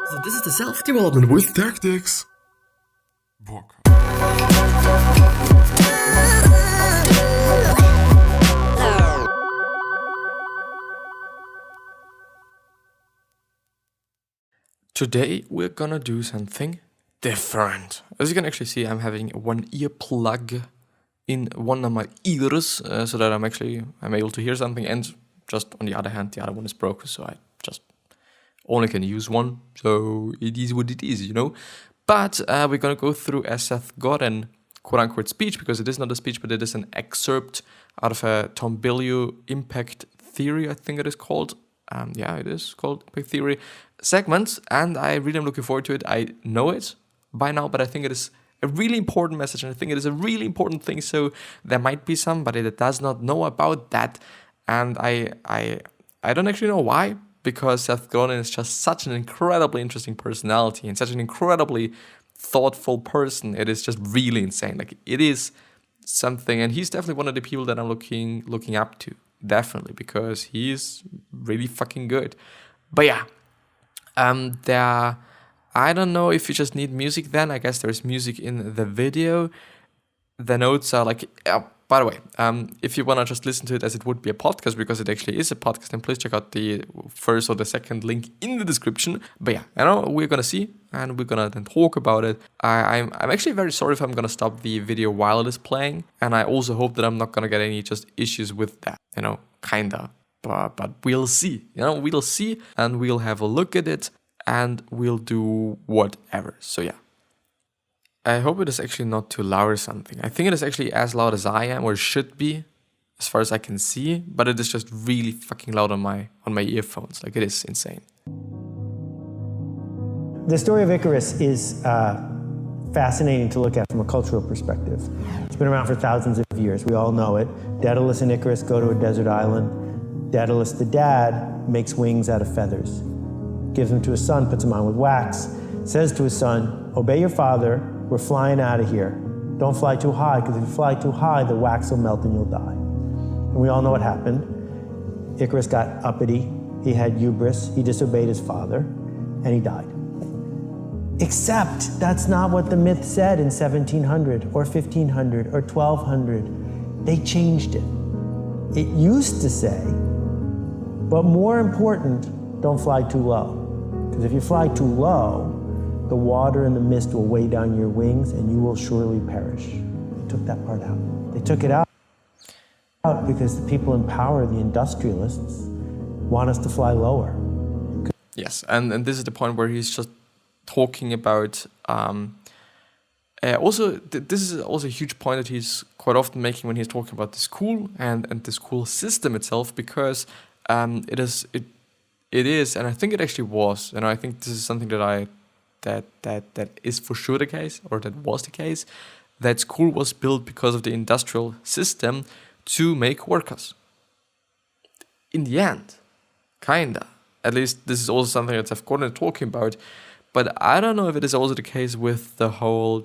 So this is the self-development with tactics. Book. Today we're gonna do something different. As you can actually see, I'm having one earplug in one of my ears so that I'm able to hear something, and just on the other hand, the other one is broken, so I just only can use one. So it is what it is, you know. But we're gonna go through a Seth Godin quote-unquote speech, because it is not a speech, but it is an excerpt out of a Tom Bilyeu Impact Theory, I think it is called. Yeah, it is called Impact Theory segments, and I really am looking forward to it. I know it by now, but I think it is a really important message, and I think it is a really important thing. So there might be somebody that does not know about that, and I don't actually know why, because Seth Godin is just such an incredibly interesting personality and such an incredibly thoughtful person. It is just really insane. Like, it is something, and he's definitely one of the people that I'm looking up to, definitely, because he's really fucking good. But yeah, I don't know if you just need music then. I guess there's music in the video. The notes are like, by the way, if you want to just listen to it as it would be a podcast, because it actually is a podcast, then please check out the first or the second link in the description. But yeah, I know we're going to see, and we're going to then talk about it. I'm actually very sorry if I'm going to stop the video while it is playing. And I also hope that I'm not going to get any just issues with that, you know, kinda. But we'll see, you know, we'll see, and we'll have a look at it, and we'll do whatever. So yeah, I hope it is actually not too loud or something. I think it is actually as loud as I am, or should be, as far as I can see, but it is just really fucking loud on my earphones. Like, it is insane. The story of Icarus is fascinating to look at from a cultural perspective. It's been around for thousands of years. We all know it. Daedalus and Icarus go to a desert island. Daedalus, the dad, makes wings out of feathers, gives them to his son, puts them on with wax, says to his son, obey your father, we're flying out of here. Don't fly too high, because if you fly too high, the wax will melt and you'll die. And we all know what happened. Icarus got uppity, he had hubris, he disobeyed his father, and he died. Except that's not what the myth said in 1700 or 1500 or 1200. They changed it. It used to say, but more important, don't fly too low. Because if you fly too low, the water and the mist will weigh down your wings and you will surely perish. They took that part out. They took it out because the people in power, the industrialists, want us to fly lower. Yes, and this is the point where he's just talking about... this is also a huge point that he's quite often making when he's talking about the school and the school system itself, because it is, and I think it actually was, and I think this is something that is for sure the case, or that was the case, that school was built because of the industrial system to make workers. In the end, kinda. At least this is also something that Seth Godin is talking about. But I don't know if it is also the case with the whole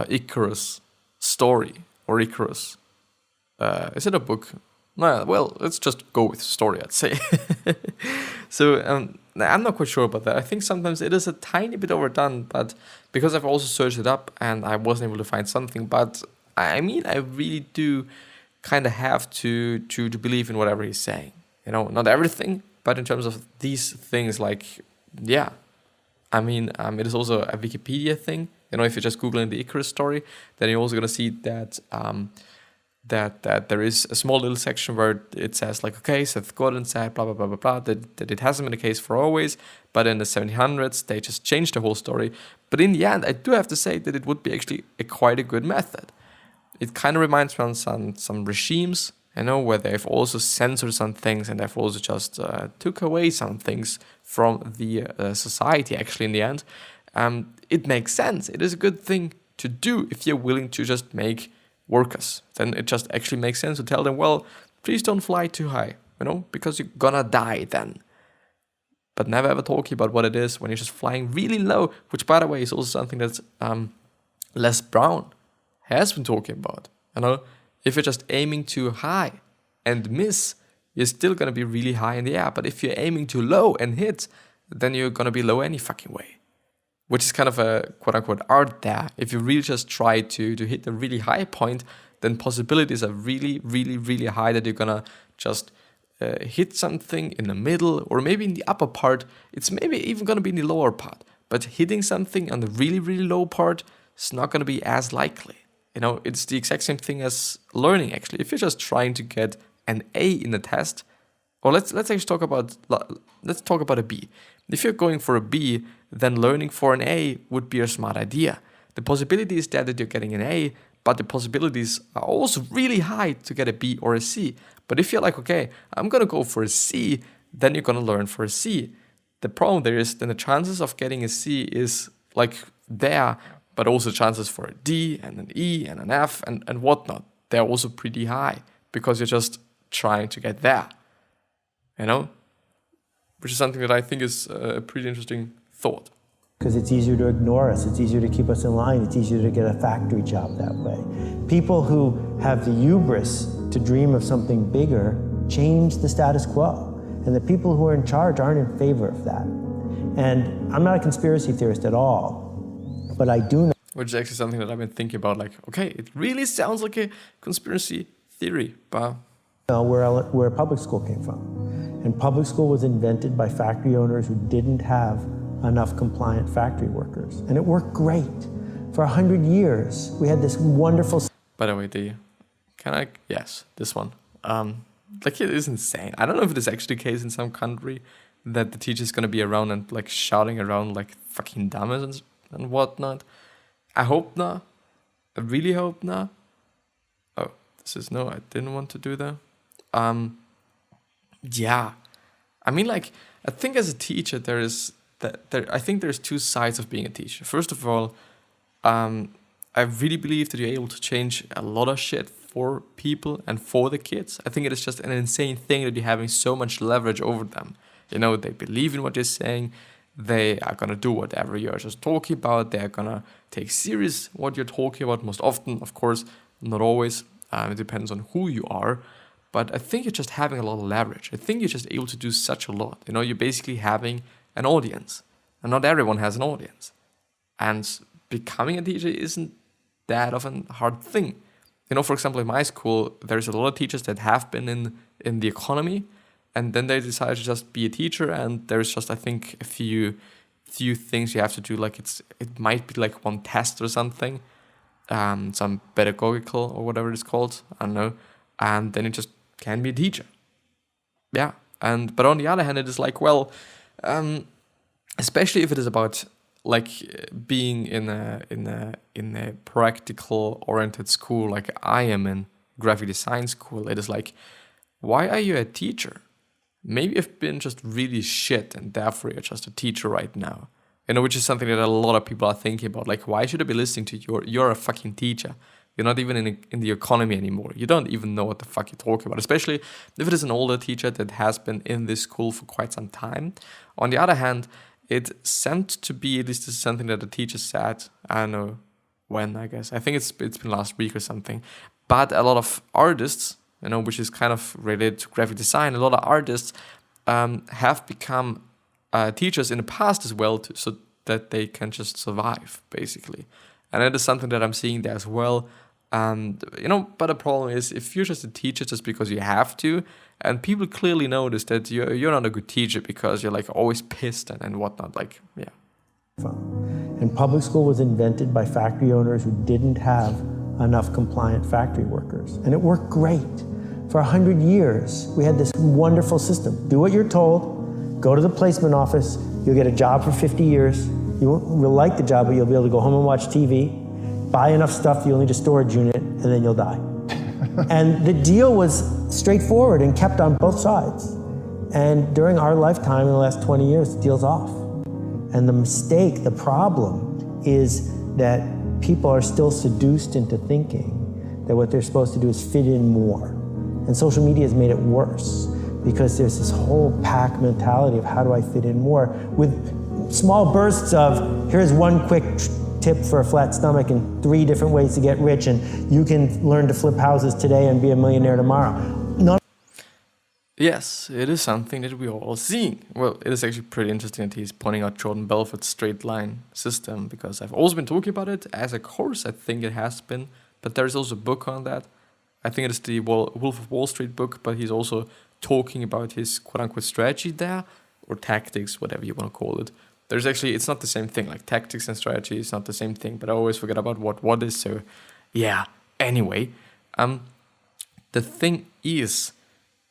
Icarus story, or Icarus. Is it a book? No, well, let's just go with story, I'd say. So I'm not quite sure about that. I think sometimes it is a tiny bit overdone, but because I've also searched it up and I wasn't able to find something. But I mean, I really do kind of have to believe in whatever he's saying. You know, not everything. But in terms of these things, like, yeah, I mean, it is also a Wikipedia thing. You know, if you're just Googling the Icarus story, then you're also going to see that that there is a small little section where it says, like, okay, Seth Godin said, blah, blah, blah, blah, blah, that it hasn't been the case for always, but in the 1700s, they just changed the whole story. But in the end, I do have to say that it would be actually quite a good method. It kind of reminds me of some regimes, you know, where they've also censored some things, and they've also just took away some things from the society, actually, in the end. It makes sense. It is a good thing to do if you're willing to just make workers. Then it just actually makes sense to tell them, well, please don't fly too high, you know, because you're gonna die then. But never ever talking about what it is when you're just flying really low, which, by the way, is also something that Les Brown has been talking about, you know. If you're just aiming too high and miss, you're still going to be really high in the air. But if you're aiming too low and hit, then you're going to be low any fucking way. Which is kind of a quote-unquote art there. If you really just try to hit a really high point, then possibilities are really, really, really high that you're going to just hit something in the middle or maybe in the upper part. It's maybe even going to be in the lower part. But hitting something on the really, really low part is not going to be as likely. You know, it's the exact same thing as learning, actually. If you're just trying to get an A in a test, or let's actually talk about a B. If you're going for a B, then learning for an A would be a smart idea. The possibility is there that you're getting an A, but the possibilities are also really high to get a B or a C. But if you're like, okay, I'm going to go for a C, then you're going to learn for a C. The problem there is then the chances of getting a C is like there, but also chances for a D and an E and an F and whatnot. They're also pretty high because you're just trying to get there, you know? Which is something that I think is a pretty interesting thought. Because it's easier to ignore us, it's easier to keep us in line, it's easier to get a factory job that way. People who have the hubris to dream of something bigger change the status quo. And the people who are in charge aren't in favor of that. And I'm not a conspiracy theorist at all, but I do know. Which is actually something that I've been thinking about, like, okay, it really sounds like a conspiracy theory, but... Where public school came from. And public school was invented by factory owners who didn't have enough compliant factory workers. And it worked great. For 100 years, we had this wonderful... By the way, yes, this one. Like, it is insane. I don't know if it is actually the case in some country that the teacher's going to be around and, like, shouting around like fucking dummies and whatnot. I hope not. I really hope not. Oh, I didn't want to do that. Yeah. I mean, like, I think as a teacher, I think there's two sides of being a teacher. First of all, I really believe that you're able to change a lot of shit for people and for the kids. I think it is just an insane thing that you're having so much leverage over them. You know, they believe in what you're saying. They are going to do whatever you're just talking about. They're going to take serious what you're talking about most often, of course, not always. It depends on who you are. But I think you're just having a lot of leverage. I think you're just able to do such a lot. You know, you're basically having an audience. And not everyone has an audience. And becoming a teacher isn't that of a hard thing. You know, for example, in my school, there's a lot of teachers that have been in the economy, and then they decide to just be a teacher, and there's just, I think, a few things you have to do, like it might be like one test or something, some pedagogical or whatever it's called, I don't know, and then you just can be a teacher. Yeah, but on the other hand, it is like, well, especially if it is about like being in a practical oriented school like I am in graphic design school, it is like, why are you a teacher? Maybe you've been just really shit and therefore you're just a teacher right now. You know, which is something that a lot of people are thinking about. Like, why should I be listening to you? You're a fucking teacher. You're not even in the economy anymore. You don't even know what the fuck you're talking about, especially if it is an older teacher that has been in this school for quite some time. On the other hand, it seemed to be, at least this is something that the teacher said, I don't know when, I guess. I think it's been last week or something. But a lot of artists, you know, which is kind of related to graphic design, a lot of artists have become teachers in the past as well, so that they can just survive, basically. And that is something that I'm seeing there as well. And, you know, but the problem is if you're just a teacher just because you have to, and people clearly notice that you're not a good teacher because you're like always pissed and whatnot, like, yeah. And public school was invented by factory owners who didn't have enough compliant factory workers. And it worked great. For 100 years, we had this wonderful system. Do what you're told, go to the placement office, you'll get a job for 50 years. You'll like the job, but you'll be able to go home and watch TV, buy enough stuff, you'll need a storage unit, and then you'll die. And the deal was straightforward and kept on both sides. And during our lifetime, in the last 20 years, the deal's off. And the mistake, the problem, is that people are still seduced into thinking that what they're supposed to do is fit in more. And social media has made it worse because there's this whole pack mentality of how do I fit in more, with small bursts of here's one quick tip for a flat stomach and 3 different ways to get rich, and you can learn to flip houses today and be a millionaire tomorrow. Yes, it is something that we are all seeing. Well, it is actually pretty interesting that he's pointing out Jordan Belfort's straight line system, because I've also been talking about it as a course. I think it has been, but there's also a book on that. I think it is the Wolf of Wall Street book, but he's also talking about his quote-unquote strategy there, or tactics, whatever you want to call it. There's actually, it's not the same thing, like tactics and strategy is not the same thing, but I always forget about what is, so yeah. Anyway, the thing is,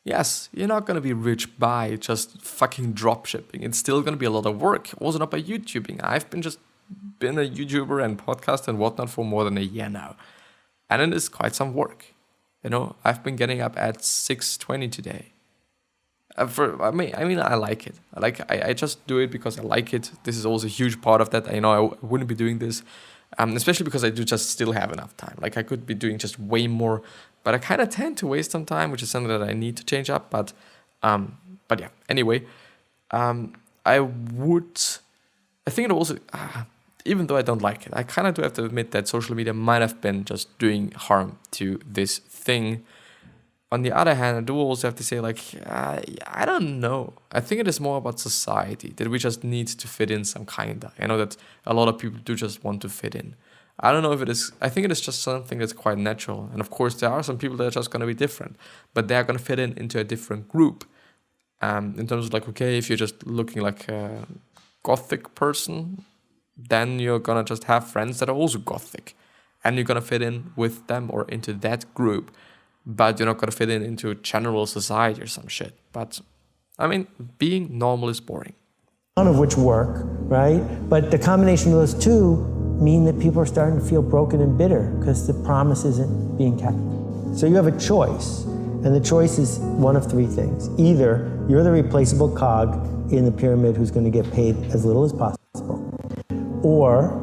yes, you're not going to be rich by just fucking drop shipping. It's still going to be a lot of work. Also not by YouTubing. I've been a YouTuber and podcast and whatnot for more than a year now. And it is quite some work. You know, I've been getting up at 6:20 today. I mean, I like it. I just do it because I like it. This is also a huge part of that. I wouldn't be doing this, especially because I do just still have enough time. Like I could be doing just way more, but I kind of tend to waste some time, which is something that I need to change up. But yeah. Anyway, I think it also, even though I don't like it, I kind of do have to admit that social media might have been just doing harm to this thing. On the other hand, I do also have to say, like, I don't know. I think it is more about society, that we just need to fit in some kind of. I know that a lot of people do just want to fit in. I don't know if it is, I think it is just something that's quite natural. And of course, there are some people that are just going to be different, but they're going to fit into a different group. In terms of like, okay, if you're just looking like a gothic person, then you're going to just have friends that are also gothic. And you're going to fit in with them or into that group. But you're not going to fit into general society or some shit. But, I mean, being normal is boring. None of which work, right? But the combination of those two mean that people are starting to feel broken and bitter because the promise isn't being kept. So you have a choice, and the choice is one of three things. Either you're the replaceable cog in the pyramid who's going to get paid as little as possible, or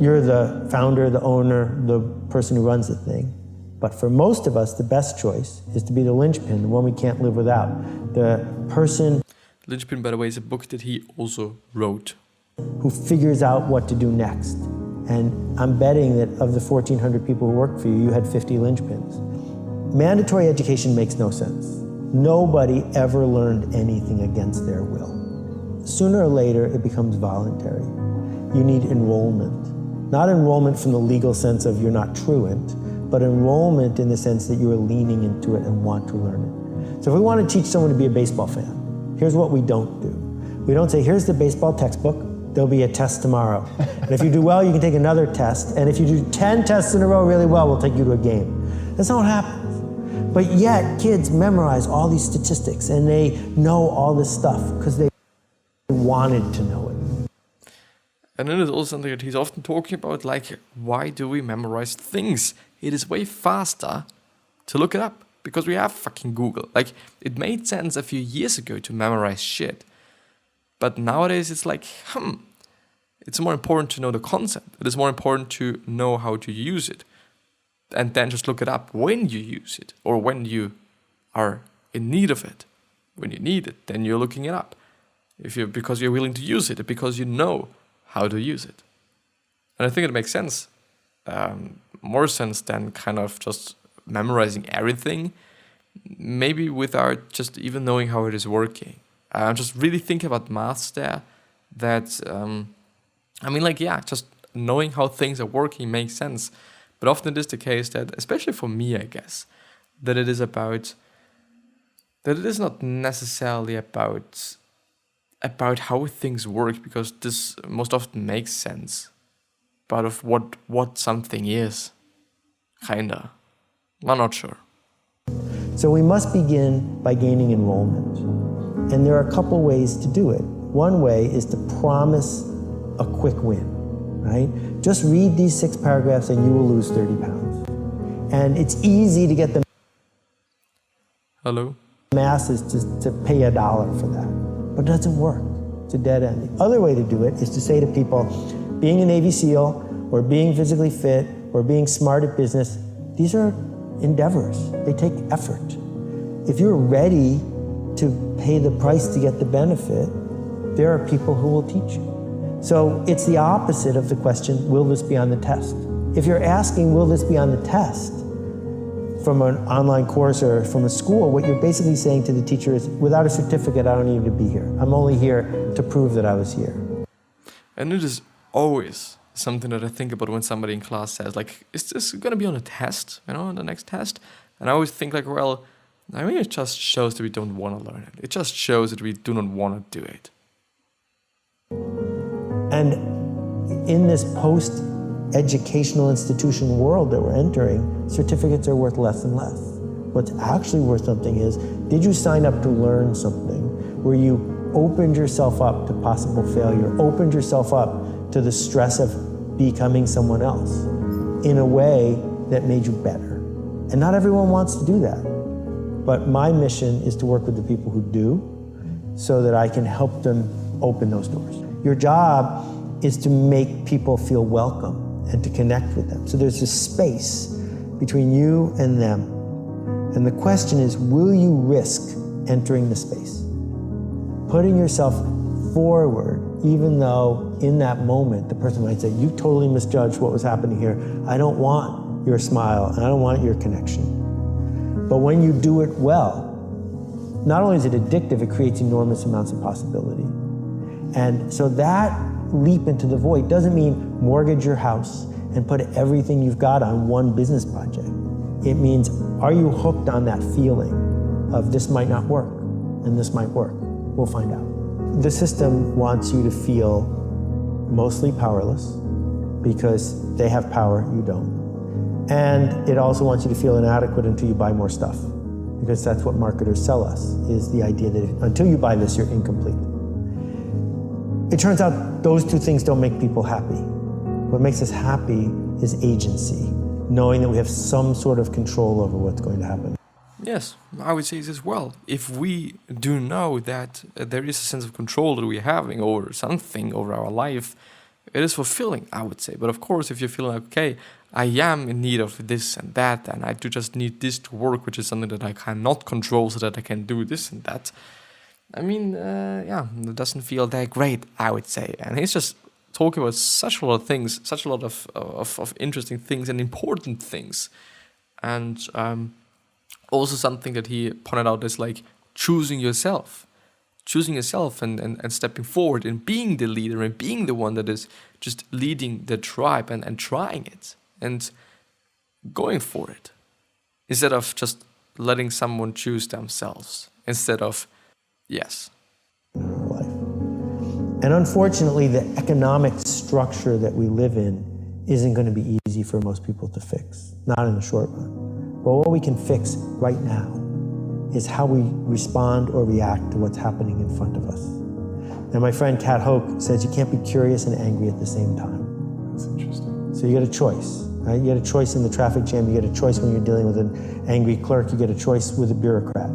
you're the founder, the owner, the person who runs the thing. But for most of us, the best choice is to be the linchpin, the one we can't live without. The person... Linchpin, by the way, is a book that he also wrote. ...who figures out what to do next. And I'm betting that of the 1,400 people who work for you, you had 50 linchpins. Mandatory education makes no sense. Nobody ever learned anything against their will. Sooner or later, it becomes voluntary. You need enrollment. Not enrollment from the legal sense of you're not truant, but enrollment in the sense that you are leaning into it and want to learn it. So if we want to teach someone to be a baseball fan, here's what we don't do. We don't say, here's the baseball textbook, there'll be a test tomorrow. And if you do well, you can take another test. And if you do 10 tests in a row really well, we'll take you to a game. That's not what happens. But yet, kids memorize all these statistics and they know all this stuff because they wanted to know it. And then there's also something that he's often talking about, like, why do we memorize things? It is way faster to look it up because we have fucking Google. Like, it made sense a few years ago to memorize shit. But nowadays it's like, it's more important to know the concept. It is more important to know how to use it. And then just look it up when you use it or when you are in need of it. When you need it, then you're looking it up. Because you're willing to use it, because you know how to use it. And I think it makes sense. More sense than kind of just memorizing everything, maybe without just even knowing how it is working. I'm just really thinking about maths there, that, just knowing how things are working makes sense. But often it is the case that, especially for me, I guess, that it is not necessarily about how things work, because this most often makes sense. But of what something is, kinda. I'm not sure. So we must begin by gaining enrollment. And there are a couple ways to do it. One way is to promise a quick win, right? Just read these 6 paragraphs and you will lose 30 pounds. And it's easy to get the masses to pay $1 for that. But it doesn't work. It's a dead end. The other way to do it is to say to people, being a Navy SEAL, or being physically fit, or being smart at business, these are endeavors. They take effort. If you're ready to pay the price to get the benefit, there are people who will teach you. So it's the opposite of the question, will this be on the test? If you're asking, will this be on the test? from an online course or from a school, what you're basically saying to the teacher is, without a certificate, I don't need to be here. I'm only here to prove that I was here. And it is always something that I think about when somebody in class says, like, is this going to be on a test, on the next test? And I always think, like, well, I mean, it just shows that we don't want to learn it. It just shows that we do not want to do it. And in this post-educational institution world that we're entering, certificates are worth less and less. What's actually worth something is, did you sign up to learn something where you opened yourself up to possible failure, opened yourself up to the stress of becoming someone else in a way that made you better? And not everyone wants to do that. But my mission is to work with the people who do so that I can help them open those doors. Your job is to make people feel welcome and to connect with them. So there's this space between you and them. And the question is, will you risk entering the space? Putting yourself forward, even though in that moment the person might say, you totally misjudged what was happening here. I don't want your smile and I don't want your connection. But when you do it well, not only is it addictive, it creates enormous amounts of possibility. And so that leap into the void doesn't mean mortgage your house and put everything you've got on one business project. It means, are you hooked on that feeling of this might not work and this might work? We'll find out. The system wants you to feel mostly powerless because they have power, you don't. And it also wants you to feel inadequate until you buy more stuff, because that's what marketers sell us, is the idea that until you buy this, you're incomplete. It turns out those two things don't make people happy. What makes us happy is agency, knowing that we have some sort of control over what's going to happen. Yes, I would say this as well. If we do know that there is a sense of control that we're having over something, over our life, it is fulfilling, I would say. But of course, if you're feeling like, okay, I am in need of this and that, and I do just need this to work, which is something that I cannot control so that I can do this and that, I mean, it doesn't feel that great, I would say. And he's just talking about such a lot of things, such a lot of interesting things and important things. And also something that he pointed out is like choosing yourself and stepping forward and being the leader and being the one that is just leading the tribe and trying it and going for it, instead of just letting someone choose themselves, instead of yes. Life. And unfortunately, the economic structure that we live in isn't going to be easy for most people to fix, not in the short run. But what we can fix right now is how we respond or react to what's happening in front of us. And my friend Kat Hoke says you can't be curious and angry at the same time. That's interesting. So you get a choice, right? You get a choice in the traffic jam, you get a choice when you're dealing with an angry clerk, you get a choice with a bureaucrat.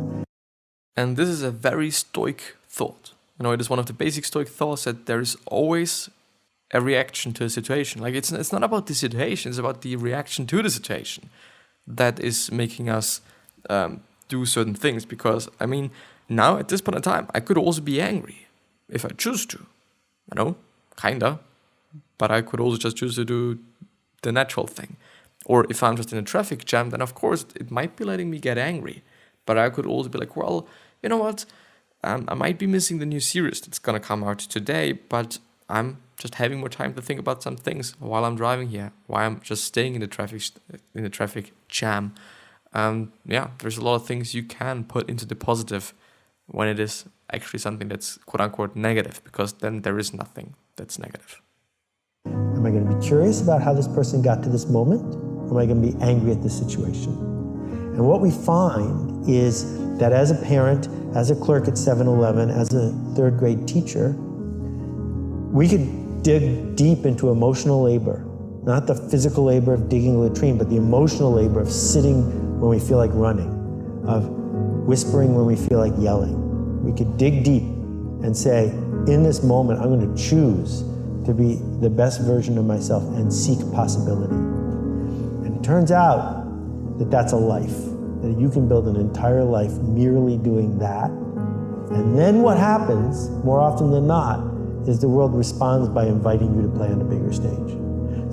And this is a very stoic thought. It is one of the basic stoic thoughts that there is always a reaction to a situation. Like it's not about the situation, it's about the reaction to the situation that is making us do certain things. Because, I mean, now at this point in time, I could also be angry if I choose to, kinda. But I could also just choose to do the natural thing. Or if I'm just in a traffic jam, then of course it might be letting me get angry. But I could also be like, well, you know what? I might be missing the new series that's going to come out today, but I'm just having more time to think about some things while I'm driving here, while I'm just staying in the traffic jam. There's a lot of things you can put into the positive when it is actually something that's quote-unquote negative, because then there is nothing that's negative. Am I going to be curious about how this person got to this moment? Or am I going to be angry at the situation? And what we find is that as a parent, as a clerk at 7-Eleven, as a third grade teacher, we could dig deep into emotional labor, not the physical labor of digging a latrine, but the emotional labor of sitting when we feel like running, of whispering when we feel like yelling. We could dig deep and say, in this moment, I'm going to choose to be the best version of myself and seek possibility. And it turns out that that's a life, that you can build an entire life merely doing that. And then what happens, more often than not, is the world responds by inviting you to play on a bigger stage.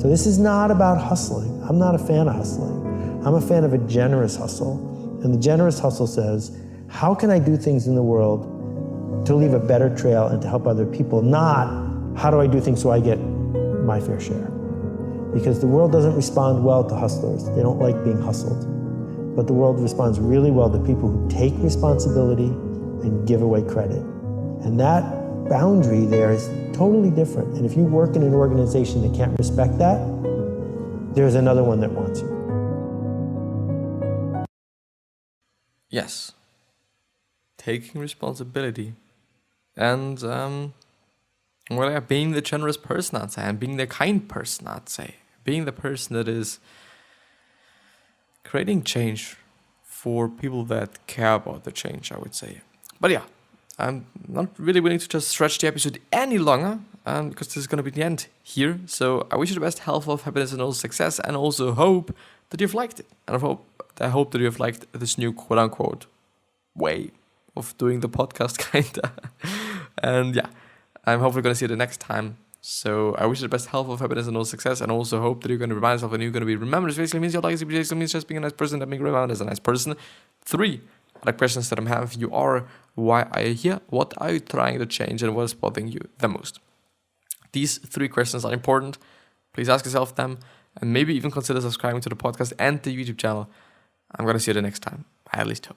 So this is not about hustling. I'm not a fan of hustling. I'm a fan of a generous hustle. And the generous hustle says, how can I do things in the world to leave a better trail and to help other people? Not, how do I do things so I get my fair share? Because the world doesn't respond well to hustlers. They don't like being hustled. But the world responds really well to people who take responsibility and give away credit. And that boundary there is totally different. And if you work in an organization that can't respect that, there's another one that wants you. Yes. Taking responsibility. And, being the generous person, I'd say, and being the kind person, I'd say. Being the person that is creating change for people that care about the change, I would say. But yeah, I'm not really willing to just stretch the episode any longer, because this is going to be the end here. So I wish you the best health, of happiness, and also success, and also hope that you've liked it. And I hope that you've liked this new quote-unquote way of doing the podcast, kinda. And yeah, I'm hopefully going to see you the next time. So I wish you the best health, of happiness, and all success, and also hope that you're going to remind yourself and you're going to be remembered. This basically means your life basically means just being a nice person, that being remembered as a nice person. 3 other questions that I'm having you are: why are you here? What are you trying to change? And what is bothering you the most? These 3 questions are important. Please ask yourself them, and maybe even consider subscribing to the podcast and the YouTube channel. I'm going to see you the next time. I at least hope.